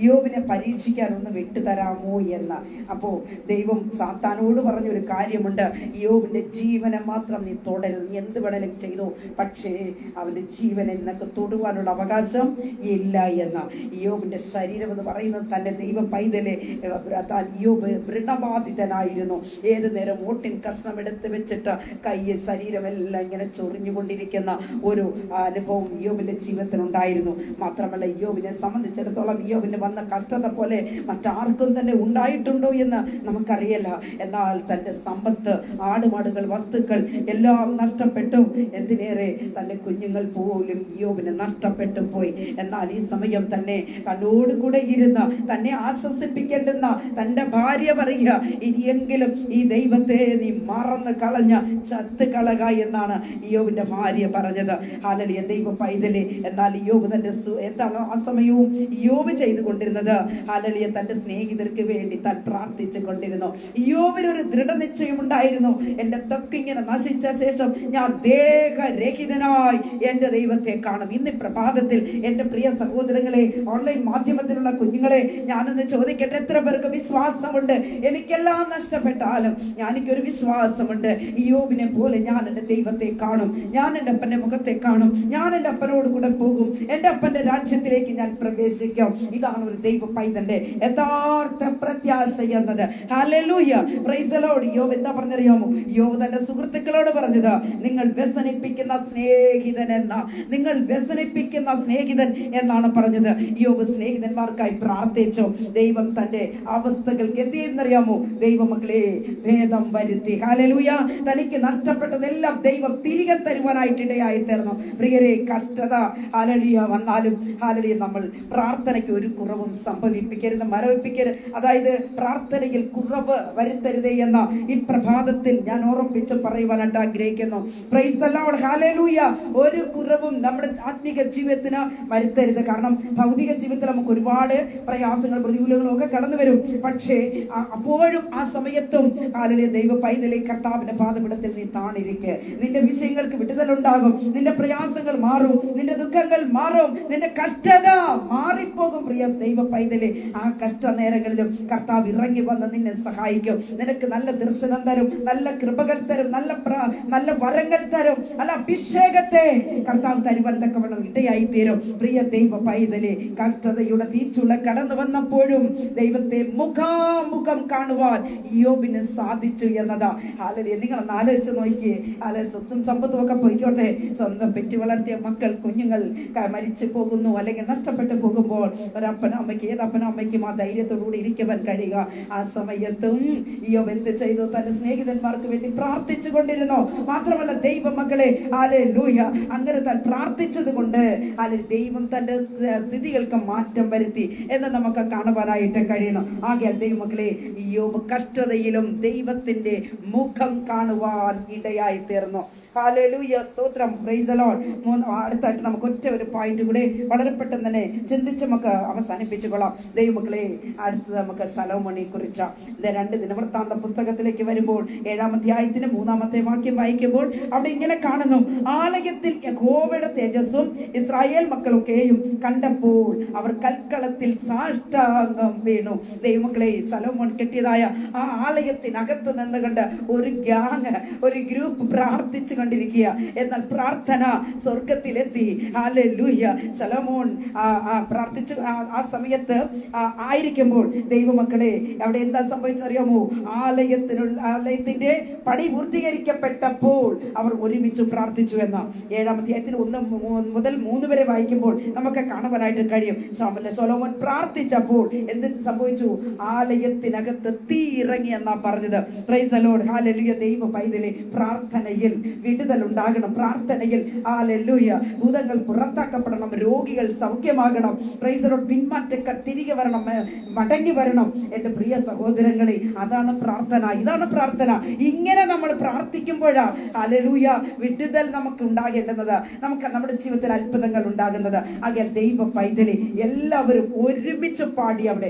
യോബിനെ പരീക്ഷിക്കാൻ ഒന്ന് വിട്ടുതരാമോ എന്ന്. അപ്പോ ദൈവം സാത്താനോട് പറഞ്ഞൊരു കാര്യമുണ്ട്, യോബിന്റെ ജീവനെ മാത്രം നീ തൊടരുത്, നീ എന്ത് വേണേലും ചെയ്തു, പക്ഷേ അവന്റെ ജീവനെ നിനക്ക് തൊടുവാനുള്ള അവകാശം ഇല്ല എന്ന. യോബിന്റെ ശരീരം എന്ന് പറയുന്നത് തന്റെ ദൈവ പൈതലെ യോബ് വ്രണബാധിതനായിരുന്നു. ഏത് നേരം ഓട്ടിൻ കഷ്ണം എടുത്ത് വെച്ചിട്ട് കയ്യിൽ ശരീരമെല്ലാം ഇങ്ങനെ ചൊറിഞ്ഞുകൊണ്ടിരിക്കുന്ന ഒരു അനുഭവം യോബിന്റെ ജീവിതത്തിനുണ്ടായിരുന്നു. മാത്രമല്ല യോബിനെ സംബന്ധിച്ചിടത്തോളം യോബിന് വന്ന കഷ്ടത പോലെ മറ്റാർക്കും തന്നെ ഉണ്ടായിട്ടുണ്ടോ എന്ന് നമുക്കറിയില്ല. എന്നാൽ തന്റെ സമ്പത്ത്, ആടുമാടുകൾ, വസ്തുക്കൾ എല്ലാം നഷ്ടപ്പെട്ടു. എന്തിനേറെ തന്റെ കുഞ്ഞുങ്ങൾ പോലും യോബിന് നഷ്ടപ്പെട്ടു പോയി. എന്നാൽ ഈ സമയം തന്നെ തന്നോട് കൂടെ ഇരുന്ന് തന്നെ ആശ്വസിപ്പിക്കേണ്ടുന്ന തന്റെ ഭാര്യ പറയുക, ഇനിയെങ്കിലും ഈ ദൈവത്തെ നീ മറന്ന് കളഞ്ഞ ചത്ത് കളക എന്നാണ് യോബിന്റെ ഭാര്യ പറഞ്ഞത്. ഹല്ലേലൂയ, ദൈവ പൈതലേ. എന്നാൽ യോബ് തന്റെ എന്താണ് ആ സമയവും യോബ് ചെയ്തുകൊണ്ടിരുന്നത്? ഹല്ലേലൂയ, തന്റെ സ്നേഹിതർക്ക് വേണ്ടി താൻ പ്രാർത്ഥിച്ചു കൊണ്ടിരുന്നു. യോബിനൊരു ദൃഢനിശ്ചയം ഉണ്ടായിരുന്നു, എന്റെ ത്വക്കിങ്ങനെ നശിച്ച ശേഷം ഞാൻ ദേഹരഹിതനായി എന്റെ ദൈവത്തെ കാണും. ഇന്ന് പ്രഭാതത്തിൽ എന്റെ പ്രിയ സഹോദരങ്ങളെ, ഓൺലൈൻ മാധ്യമത്തിലുള്ള കുഞ്ഞുങ്ങളെ, ഞാനൊന്ന് ചോദിക്കട്ടെ, എത്ര പേർക്ക് വിശ്വാസമുണ്ട് എനിക്കെല്ലാം നഷ്ടപ്പെട്ടാലും എനിക്കൊരു വിശ്വാസമുണ്ട്, യോബിനെ പോലെ ഞാൻ എന്റെ ദൈവത്തെ കാണും, ഞാൻ എന്റെ അപ്പന്റെ മുഖത്തെ കാണും, ഞാൻ എന്റെ അപ്പനോട് കൂടെ പോകും, എന്റെ അപ്പന്റെ രാജ്യത്തിലേക്ക് ഞാൻ പ്രവേശിക്കും. ഇതാണ് ഒരു ദൈവ പൈതന്റെ യഥാർത്ഥ പ്രത്യാശ എന്നത്. Hallelujah, praise the Lord. യോബ് എന്താ പറഞ്ഞറിയാമോ? യോബ് തന്റെ സുഹൃത്തുക്കളോട് പറഞ്ഞത്, നിങ്ങൾ വ്യസനിപ്പിക്കുന്ന സ്നേഹിതൻ നിങ്ങൾ വ്യസനിപ്പിക്കുന്ന സ്നേഹിതൻ എന്നാണ് പറഞ്ഞത്. യോബ് സ്നേഹിതന്മാർക്കായി പ്രാർത്ഥിച്ചു. ദൈവം തന്റെ അവസ്ഥകൾക്ക് എന്ത് ചെയ്യുന്നറിയാമോ? ദൈവമക്കളെ ഭേദം വരുത്തി. ഹല്ലേലൂയ, തനിക്ക് നഷ്ടപ്പെട്ടതെല്ലാം ദൈവം തിരികെ തരുവാനായിട്ട് ഇടയായി തീർന്നു. പ്രിയരെ, കഷ്ടത ഹല്ലേലൂയ വന്നാലും ഹല്ലേലൂയ നമ്മൾ പ്രാർത്ഥനയ്ക്ക് ഒരു കുറവും സംഭവിപ്പിക്കരുത്, മരവിപ്പിക്കരുത്. അതായത് പ്രാർത്ഥനയിൽ കുറവ് വരുത്തരുതേ എന്ന ഈ പ്രഭാതത്തിൽ ഞാൻ ഓർമ്മിച്ച് പറയുവാനായിട്ട് ആഗ്രഹിക്കുന്നു. Price the Lord, hallelujah. ഒരു കുറവും നമ്മുടെ ആത്മീക ജീവിതത്തിന് വരുത്തരുത്. കാരണം ഭൗതിക ജീവിതത്തിൽ നമുക്ക് ഒരുപാട് പ്രയാസങ്ങൾ, പ്രതികൂലങ്ങളും ഒക്കെ കടന്നു വരും. പക്ഷേ അപ്പോഴും ആ സമയത്തും ഹല്ലേലൂയ, ദൈവ പൈതലേ, കർത്താവിന്റെ പാദപീഠത്തിൽ നീ താണിരിക്കെ. നിന്റെ വിഷയങ്ങൾക്ക് വിടുതലുണ്ടാകും, നിന്റെ പ്രയാസങ്ങൾ മാറും, നിന്റെ ദുഃഖങ്ങൾ മാറും, നിന്റെ കഷ്ടത മാറിപ്പോകും. പ്രിയ ദൈവ പൈതലേ, ആ കഷ്ട നേരങ്ങളിലും കർത്താവ് ഇറങ്ങി വന്ന് നിന്നെ സഹായിക്കും. നിനക്ക് നല്ല ദർശനം തരും, നല്ല കൃപകൾ തരും, നല്ല വരങ്ങൾ തരും, നല്ല അഭിഷേകത്തെ കർത്താവ് തരുവാൻ തക്കവണ്ണം ഇടയായി തീരും. പ്രിയ ദൈവ പൈതലേ, കഷ്ടതയുടെ തീച്ചുള കടന്നു വന്നപ്പോഴും ദൈവത്തെ മുഖാമുഖം കാണുവാൻ യോബിന് സാധിച്ചു എന്നതാ. ഹല്ലേലൂയ, നിങ്ങളൊന്ന് ആലോചിച്ച് നോക്കിയേ. സ്വത്തും സമ്പത്തും ഒക്കെ പോയിക്കോട്ടെ, സ്വന്തം പെറ്റി വളർത്തിയ മക്കൾ, കുഞ്ഞുങ്ങൾ മരിച്ചു പോകുന്നു അല്ലെങ്കിൽ നഷ്ടപ്പെട്ടു പോകുമ്പോൾ ഒരപ്പനും അമ്മയ്ക്ക്, ഏതപ്പനും അമ്മയ്ക്കും ആ ധൈര്യത്തോടുകൂടി ഇരിക്കുവാൻ കഴിയുക? ആ സമയത്തും യോബ് എന്ത് ചെയ്തു? തന്റെ സ്നേഹിതന്മാർക്ക് വേണ്ടി പ്രാർത്ഥിച്ചു കൊണ്ടിരുന്നു. മാത്രമല്ല ദൈവമക്കളെ, ഹല്ലേലൂയ, അങ്ങനെ താൻ പ്രാർത്ഥിച്ചത് കൊണ്ട് ദൈവം തന്റെ സ്ഥിതികൾക്ക് മാറ്റം വരുത്തി എന്ന് നമുക്ക് കാണുവാനായിട്ട് കഴിയുന്നു. ആകയാൽ ദൈവമക്കളെ, യോബ് കഷ്ടതയിലും ദൈവത്തിന്റെ മുഖം കാണുവാൻ ഇടയായി തീർന്നു. ഹല്ലേലൂയ, സ്തോത്രം, പ്രൈസ് ദി ലോർഡ്. അടുത്തായിട്ട് നമുക്ക് ഒറ്റ ഒരു പോയിന്റ് കൂടെ വളരെ പെട്ടെന്ന് തന്നെ ചിന്തിച്ച് നമുക്ക് അവസാനിപ്പിച്ചുകൊള്ളാം. ദൈവമക്കളെ, അടുത്തത് നമുക്ക് ശലോമോനെ കുറിച്ച 2 ദിനവൃത്താന്ത പുസ്തകത്തിലേക്ക് വരുമ്പോൾ 7-ാം അധ്യായത്തിന് 3-ാമത്തെ വാക്യം വായിക്കുമ്പോൾ അവിടെ ഇങ്ങനെ കാണുന്നു, ആലയത്തിൽ യഹോവയുടെ തേജസ്സും ഇസ്രായേൽ മക്കളൊക്കെയും കണ്ടപ്പോൾ അവർ കൽക്കളത്തിൽ സാഷ്ടാംഗം വീണു. ദൈവമക്കളെ, ശലോമോൻ കെട്ടിയതായ ആ ആലയത്തിനകത്ത് നിന്നുകൊണ്ട് ഒരു ഗ്രൂപ്പ് പ്രാർത്ഥിച്ചു കൊണ്ടിരിക്കുക. എന്നാൽ പ്രാർത്ഥന സ്വർഗത്തിലെത്തി. ഹല്ലേലൂയ. ശലോമോൻ പ്രാർത്ഥിച്ചു ആ സമയത്ത് ആയിരിക്കുമ്പോൾ ദൈവമക്കളെ, അവിടെ എന്താ സംഭവിച്ചറിയാമോ? ആലയത്തിന്റെ പണി പൂർത്തീകരിക്കപ്പെട്ടപ്പോൾ അവർ ഒരുമിച്ച് പ്രാർത്ഥിച്ചു എന്ന 7-ാം അധ്യായത്തിൽ 1 മുതൽ 3 വരെ വായിക്കുമ്പോൾ നമുക്ക് കാണുവാനായിട്ട് കഴിയും. ശലോമോൻ പ്രാർത്ഥിച്ചപ്പോൾ എന്ത് സംഭവിച്ചു? ആലയത്തിനകത്ത് തീ ഇറങ്ങി എന്നാ പറഞ്ഞത്. Price the Lord, hallelujah. ദൈവ പൈതലേ, പ്രാർത്ഥനയിൽ വിടുതൽ ഉണ്ടാകണം. പ്രാർത്ഥനയിൽ ഹല്ലേലൂയ, ഭൂതങ്ങൾ പുറത്താക്കപ്പെടണം, രോഗികൾ സൗഖ്യമാകണം. പ്രൈസ് ദി ലോർഡ്, പിന്മാറ്റക്കാർ തിരികെ വരണം, മടങ്ങി വരണം. എന്റെ പ്രിയ സഹോദരങ്ങളെ, അതാണ് പ്രാർത്ഥന, ഇതാണ് പ്രാർത്ഥന. ഇങ്ങനെ നമ്മൾ പ്രാർത്ഥിക്കുമ്പോഴാ ഹല്ലേലൂയ വിടുതൽ നമുക്ക് ഉണ്ടാകേണ്ടുന്നത്, നമുക്ക് നമ്മുടെ ജീവിതത്തിൽ അത്ഭുതങ്ങൾ ഉണ്ടാകുന്നത്. ആകയാൽ ദൈവ പൈതലേ, എല്ലാവരും ഒരുമിച്ച് പാടി അവിടെ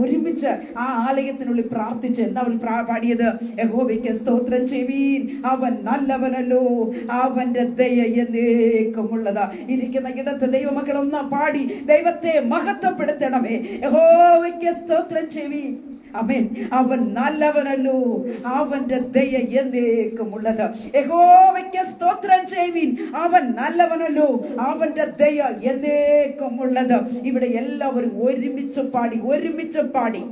ഒരുമിച്ച് ആ ആലയത്തിനുള്ളിൽ പ്രാർത്ഥിച്ച് എന്താ അവൻ പാടിയത്? യഹോവയ്ക്ക് സ്തോത്രം ചെയ്യുവീൻ, അവൻ നല്ലവനല്ലോ, അവന്റെ ദയ എന്നേക്കുമുള്ളതാ. ഇരിക്കുന്ന ഇടത്ത് ദൈവമക്കൾ ഒന്ന് പാടി ദൈവത്തെ മഹത്വപ്പെടുത്തണമേ. യഹോവയ്ക്ക് സ്തോത്രം ചെയ്യുവീൻ, ആമേൻ. അവൻ നല്ലവനല്ലോ, അവന്റെ ദയ എന്നേക്കുമുള്ളത്. യഹോവയ്ക്ക് സ്തോത്രം ചെയ്യുവിൻ, അവൻ നല്ലവനല്ലോ, അവന്റെ ദയ എന്നേക്കുമുള്ളത്. ഇവിടെ എല്ലാവരും ഒരുമിച്ച് പാടി.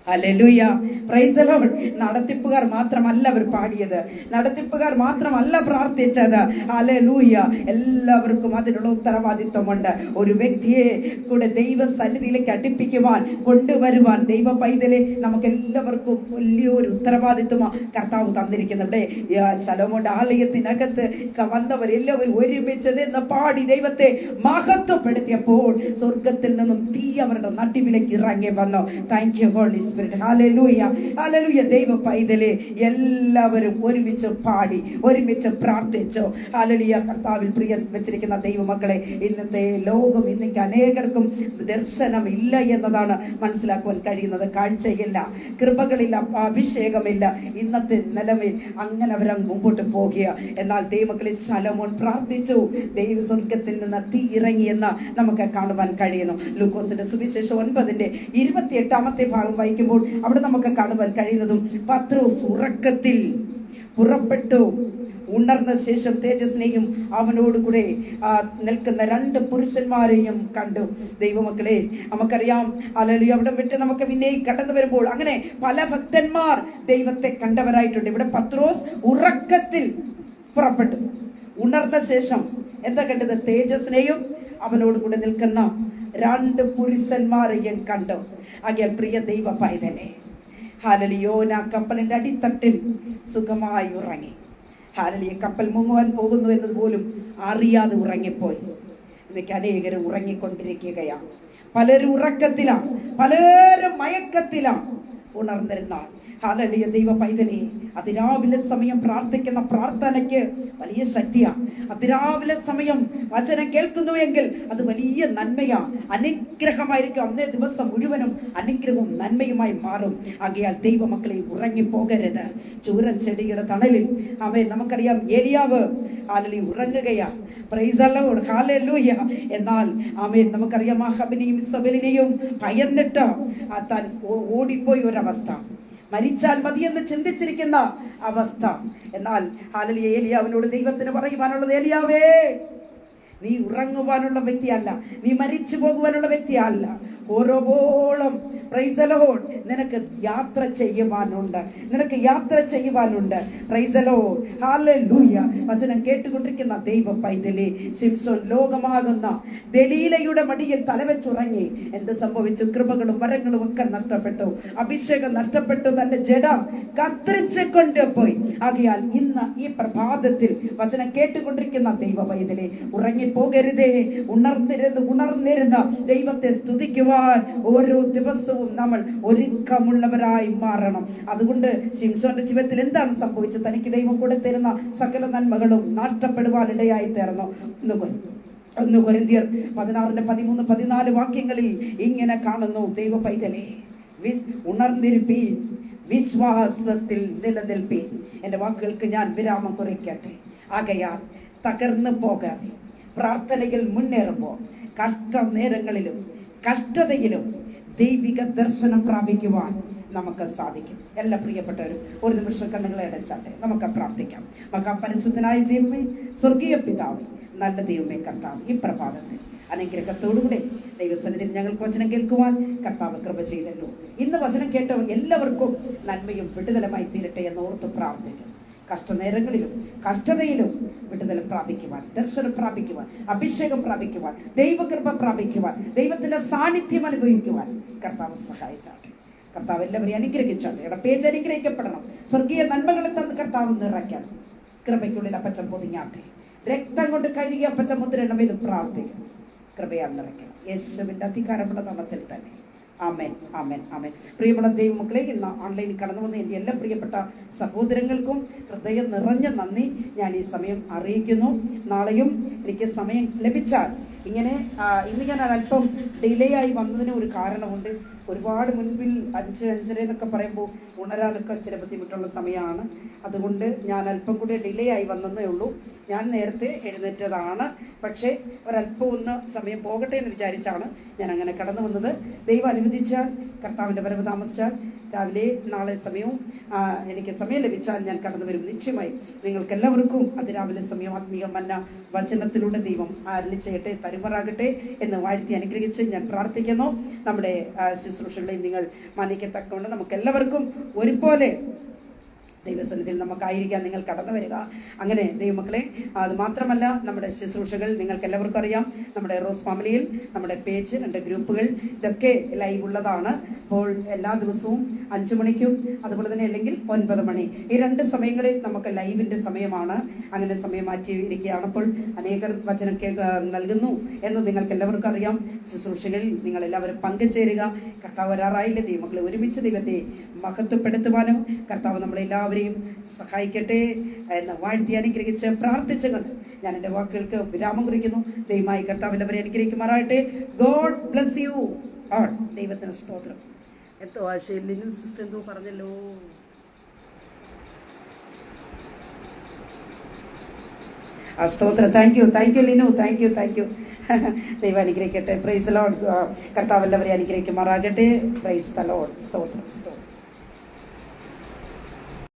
ഹല്ലേലൂയ, പ്രൈസ് ദി ലോർഡ്. നടത്തിപ്പുകാർ മാത്രമല്ല അവർ പാടിയത്, നടത്തിപ്പുകാർ മാത്രമല്ല പ്രാർത്ഥിച്ചത്. ഹല്ലേലൂയ. എല്ലാവർക്കും അതിനുള്ള ഉത്തരവാദിത്വമുണ്ട്. ഒരു വ്യക്തിയെ കൂടെ ദൈവ സന്നിധിയിലേക്ക് അടുപ്പിക്കുവാൻ, കൊണ്ടുവരുവാൻ ദൈവ പൈതലെ നമുക്ക് എല്ലാവർക്കും വലിയൊരു ഉത്തരവാദിത്വമാണ് കർത്താവ് തന്നിരിക്കുന്നത്. ഇവിടെ ശലോമോന്റെ ആലയത്തിനകത്ത് വന്നവരെല്ലാവരും ഒരുമിച്ച് നിന്ന് പാടി ദൈവത്തെ മഹത്വപ്പെടുത്തിയപ്പോൾ സ്വർഗത്തിൽ നിന്നും തീ അവരുടെ നടുവിലേക്ക് ഇറങ്ങി വന്നു. Thank you Holy Spirit. Hallelujah, hallelujah. ദൈവ പൈതലെ എല്ലാവരും ഒരുമിച്ച് പാടി, ഒരുമിച്ച് പ്രാർത്ഥിച്ചു. ഹല്ലേലൂയ. കർത്താവിൽ പ്രിയ വെച്ചിരിക്കുന്ന ദൈവമക്കളെ, ഇന്നത്തെ ലോകം ഇന്നേക്ക് അനേകർക്കും ദർശനം ഇല്ല എന്നതാണ് മനസ്സിലാക്കുവാൻ കഴിയുന്നത്. കാഴ്ചയില്ല, കൃപകളില്ല, അഭിഷേകമില്ല. ഇന്നത്തെ നിലവിൽ അങ്ങനെ അവരങ്ങ് മുമ്പോട്ട് പോകുക. എന്നാൽ ദൈവമക്കളെ, ശലോമോൻ പ്രാർത്ഥിച്ചു, ദൈവ സ്വർഗത്തിൽ നിന്ന് തീ ഇറങ്ങിയെന്ന് നമുക്ക് കാണുവാൻ കഴിയുന്നു. ലൂക്കോസിന്റെ സുവിശേഷം 9:28 ഭാഗം വായിക്കുമ്പോൾ അവിടെ നമുക്ക് കാണുവാൻ കഴിയുന്നതും, പത്രോസ് ഉറക്കത്തിൽ പുറപ്പെട്ടു. ഉണർന്ന ശേഷം തേജസ്സിനെയും അവനോടുകൂടെ നിൽക്കുന്ന 2 പുരുഷന്മാരെയും കണ്ടു. ദൈവമക്കളെ, നമുക്കറിയാം, ഹല്ലേലൂയ, അവിടെ വിട്ട് നമുക്ക് പിന്നെ കടന്നു വരുമ്പോൾ അങ്ങനെ പല ഭക്തന്മാർ ദൈവത്തെ കണ്ടവരായിട്ടുണ്ട്. ഇവിടെ പത്രോസ് ഉറക്കത്തിൽ പുറപ്പെട്ടു. ഉണർന്ന ശേഷം എന്താ കണ്ടത്? തേജസ്സിനെയും അവനോടുകൂടെ നിൽക്കുന്ന 2 പുരുഷന്മാരെയും കണ്ടു. ആകെ പ്രിയ ദൈവ പൈതലേ, ഹല്ലേലൂയ, കപ്പലിന്റെ അടിത്തട്ടിൽ സുഖമായി ഉറങ്ങി. ഹല്ലേലൂയ. കപ്പൽ മുങ്ങുവാൻ പോകുന്നു എന്നതുപോലും അറിയാതെ ഉറങ്ങിപ്പോയി. ഇന്നേക്ക് അനേകരും ഉറങ്ങിക്കൊണ്ടിരിക്കുകയാണ്. പലരും ഉറക്കത്തിലാണ്, പലരും മയക്കത്തിലാണ്. ഉണർന്നിരുന്നാൽ ഹല്ലേലൂയ, ദൈവ പൈതലേ, അതിരാവിലെ സമയം പ്രാർത്ഥിക്കുന്ന പ്രാർത്ഥനയ്ക്ക് വലിയ ശക്തിയാണ്. അതിരാവിലെ സമയം വചനം കേൾക്കുന്നു എങ്കിൽ അത് വലിയ നന്മയാ, അനുഗ്രഹമായിരിക്കും. അന്നേ ദിവസം മുഴുവനും അനുഗ്രഹവും നന്മയുമായി മാറും. ആകയാൽ ദൈവമക്കളെ, ഉറങ്ങിപ്പോകരുത്. ചൂരച്ചെടിയുടെ തണലിൽ നമുക്കറിയാം, ഏലിയാവ് ഹല്ലേലൂയ ഉറങ്ങുകയാ. പ്രൈസ് ദി ലോർഡ്, ഹല്ലേലൂയ. എന്നാൽ നമുക്കറിയാം, ആഹാബിനെയും ഇസബേലിനെയും ഭയന്നിട്ട് താൻ ഓടിപ്പോയി ഒരവസ്ഥ, മരിച്ചാൽ മതിയെന്ന് ചിന്തിച്ചിരിക്കുന്ന അവസ്ഥ. എന്നാൽ ഹല്ലേലൂയ, ഏലിയാവിനോട് ദൈവത്തിന് പറയുവാനുള്ളത്, ഏലിയാവേ, നീ ഉറങ്ങുവാനുള്ള വ്യക്തിയല്ല, നീ മരിച്ചു പോകുവാനുള്ള വ്യക്തിയല്ല. ഓരോപോളം പ്രൈസ് ദി ലോർഡ്, നിനക്ക് യാത്ര ചെയ്യുവാനുണ്ട്, നിനക്ക് യാത്ര ചെയ്യുവാനുണ്ട്. പ്രൈസ് ദി ലോർഡ്, ഹല്ലേലൂയ. വചനം കേട്ടുകൊണ്ടിരിക്കുന്ന ദൈവ പൈതലേ, ശിംശോൻ ലോകമാകുന്ന ദലീലയുടെ മടിയിൽ തലവെച്ചുറങ്ങി. എന്ത് സംഭവിച്ചു? കൃപകളും വരങ്ങളും ഒക്കെ നഷ്ടപ്പെട്ടു, അഭിഷേകം നഷ്ടപ്പെട്ടു, തന്റെ ജഡ കത്തിരിച്ച് കൊണ്ടുപോയി. ആകയാൽ ഇന്ന് ഈ പ്രഭാതത്തിൽ വചനം കേട്ടുകൊണ്ടിരിക്കുന്ന ദൈവ പൈതലേ, ഉറങ്ങിപ്പോകരുതേ. ഉണർന്നിരുന്ന ദൈവത്തെ സ്തുതിക്കുവാൻ ഓരോ ദിവസവും നമ്മൾ ഒരുക്കമുള്ളവരായി മാറണം. അതുകൊണ്ട് ശിംശോന്റെ ജീവിതത്തിൽ എന്താണ് സംഭവിച്ചത്? തനിക്ക് ദൈവം കൂടെ തരുന്ന സകല നന്മകളും നഷ്ടപ്പെടുവാൻ ഇടയായി തീർന്നു. 1 കൊരിന്ത്യർ 16:13-14 വാക്യങ്ങളിൽ ഇങ്ങനെ കാണുന്നു, ദൈവ പൈതലേ, ഉണർന്നിരിപ്പീൻ, വിശ്വാസത്തിൽ നിലനിൽപ്പീൻ. എന്റെ വാക്കുകൾക്ക് ഞാൻ വിരാമം കുറിക്കട്ടെ. ആകയാൽ തകർന്നു പോകാതെ പ്രാർത്ഥനയിൽ മുന്നേറുമ്പോൾ കഷ്ടനേരങ്ങളിലും കഷ്ടതയിലും ദൈവിക ദർശനം പ്രാപിക്കുവാൻ നമുക്ക് സാധിക്കും. എല്ലാ പ്രിയപ്പെട്ടവരും ഒരു നിമിഷം കണ്ണുകളെ അടച്ചാട്ടെ, നമുക്ക് പ്രാർത്ഥിക്കാം. മഹാപരിശുദ്ധനായ ദൈവമേ, സ്വർഗീയ പിതാവേ, നല്ല ദൈവമേ, കർത്താവ്, ഈ പ്രഭാതത്തിൽ അനുഗ്രഹത്തോടുകൂടെ ദൈവസന്നിധിയിൽ ഞങ്ങൾക്ക് വചനം കേൾക്കുവാൻ കർത്താവ് കൃപ ചെയ്തല്ലോ. ഇന്ന് വചനം കേട്ടവർ എല്ലാവർക്കും നന്മയും വിടുതലുമായി തീരട്ടെ എന്ന് ഓർത്ത് പ്രാർത്ഥിക്കും. കഷ്ടനേരങ്ങളിലും കഷ്ടതയിലും വിടുതൽ പ്രാപിക്കുവാൻ, ദർശനം പ്രാപിക്കുവാൻ, അഭിഷേകം പ്രാപിക്കുവാൻ, ദൈവകൃപ പ്രാപിക്കുവാൻ, ദൈവത്തിന്റെ സാന്നിധ്യം അനുഭവിക്കുവാൻ കർത്താവ് സഹായിച്ചാട്ടെ. കർത്താവ് എല്ലാവരെയും അനുഗ്രഹിച്ചാട്ടെ. ഇവിടെ പേജ് അനുഗ്രഹിക്കപ്പെടണം. സ്വർഗീയ നന്മകളെ തന്ന് കർത്താവ് നിറയ്ക്കണം. കൃപയ്ക്കുള്ളിൽ അപ്പച്ചൻ പൊതിഞ്ഞാട്ടെ. രക്തം കൊണ്ട് കഴുകി അപ്പച്ചൻ മുദ്രണമെന്ന് പ്രാർത്ഥിക്കും. കൃപയാൽ നിറയ്ക്കണം. യേശുവിന്റെ അധികാരമുള്ള നാമത്തിൽ തന്നെ. ആമേൻ, ആമേൻ, ആമേൻ. പ്രിയമുള്ള ദൈവമക്കളെ, ഇന്ന് ഓൺലൈനിൽ കടന്നു വന്ന എൻ്റെ എല്ലാ പ്രിയപ്പെട്ട സഹോദരങ്ങൾക്കും ഹൃദയം നിറഞ്ഞ നന്ദി ഞാൻ ഈ സമയം അറിയിക്കുന്നു. നാളെയും എനിക്ക് സമയം ലഭിച്ചാൽ ഇങ്ങനെ ഇന്ന് ഞാൻ അല്പം ഡിലേ ആയി വന്നതിന് ഒരു കാരണമുണ്ട്. ഒരുപാട് മുൻപിൽ 5-5:30 എന്നൊക്കെ പറയുമ്പോൾ ഉണരാനൊക്കെ ചില ബുദ്ധിമുട്ടുള്ള സമയമാണ്. അതുകൊണ്ട് ഞാൻ അല്പം കൂടി ഡിലേ ആയി വന്നതേ ഉള്ളൂ. ഞാൻ നേരത്തെ എഴുന്നേറ്റതാണ്, പക്ഷേ ഒരല്പം ഒന്ന് സമയം പോകട്ടെ എന്ന് വിചാരിച്ചാണ് ഞാൻ അങ്ങനെ കടന്നു വന്നത്. ദൈവം അനുവദിച്ചാൽ, കർത്താവിൻ്റെ വരവ് താമസിച്ചാൽ രാവിലെ നാളെ സമയവും എനിക്ക് സമയം ലഭിച്ചാൽ ഞാൻ കടന്നു വരും. നിശ്ചയമായി നിങ്ങൾക്കെല്ലാവർക്കും അതിരാവിലെ സമയം ആത്മീയ മന്ന വചനത്തിലൂടെ ദൈവം അരുളി ചെയ്യട്ടെ, തരുമാറാകട്ടെ എന്ന് വാഴ്ത്തി അനുഗ്രഹിച്ച് ഞാൻ പ്രാർത്ഥിക്കുന്നു. നമ്മുടെ ശുശ്രൂഷകളെ നിങ്ങൾ മാനിക്കത്തക്കൊണ്ട് നമുക്കെല്ലാവർക്കും ഒരുപോലെ ദൈവസന്നിധിയിൽ നമുക്കായിരിക്കാൻ നിങ്ങൾ കടന്നു വരിക. അങ്ങനെ ദൈവമക്കളെ, അത് മാത്രമല്ല നമ്മുടെ ശുശ്രൂഷകൾ നിങ്ങൾക്ക് എല്ലാവർക്കും അറിയാം. നമ്മുടെ റോസ് ഫാമിലിയിൽ നമ്മുടെ പേജ് 2 ഗ്രൂപ്പുകൾ ഇതൊക്കെ ലൈവ് ഉള്ളതാണ്. അപ്പോൾ എല്ലാ ദിവസവും 5 മണിക്കും അതുപോലെ തന്നെ അല്ലെങ്കിൽ 9 മണി, ഈ 2 സമയങ്ങളിൽ നമുക്ക് ലൈവിന്റെ സമയമാണ്. അങ്ങനെ സമയം മാറ്റിയിരിക്കുകയാണ്. അപ്പോൾ അനേകർ വചനം നൽകുന്നു എന്ന് നിങ്ങൾക്ക് എല്ലാവർക്കും അറിയാം. ശുശ്രൂഷകളിൽ നിങ്ങൾ എല്ലാവരും പങ്കുചേരുക. കർത്താവ് വരാറായില്ലേ ദൈവമക്കളെ, ഒരുമിച്ച് ദൈവത്തെ മഹത്വപ്പെടുത്തുവാനും കർത്താവ് നമ്മളെല്ലാവരും സഹായിക്കട്ടെ എന്ന് വാഴ്ത്തി അനുഗ്രഹിച്ച് പ്രാർത്ഥിച്ചുകൊണ്ട് ഞാൻ എൻ്റെ വാക്കുകൾക്ക് വിരാമം കുറിക്കുന്നു. ദൈവമായി കർത്താവ് എല്ലാവരെ അനുഗ്രഹിക്കുമാറാകട്ടെ. God bless you all. ദൈവത്തിന് സ്തോത്രം. എന്തോ ആശയിലും സിസ്റ്റർ എന്തോ പറഞ്ഞല്ലോ. സ്തോത്രം. Thank you Linu, thank you. ദൈവം അനുഗ്രഹിക്കട്ടെ. Price the Lord. കർത്താവ് എല്ലാവരെയും അനുഗ്രഹിക്കുമാറാകട്ടെ. Price the Lord. സ്തോത്രം.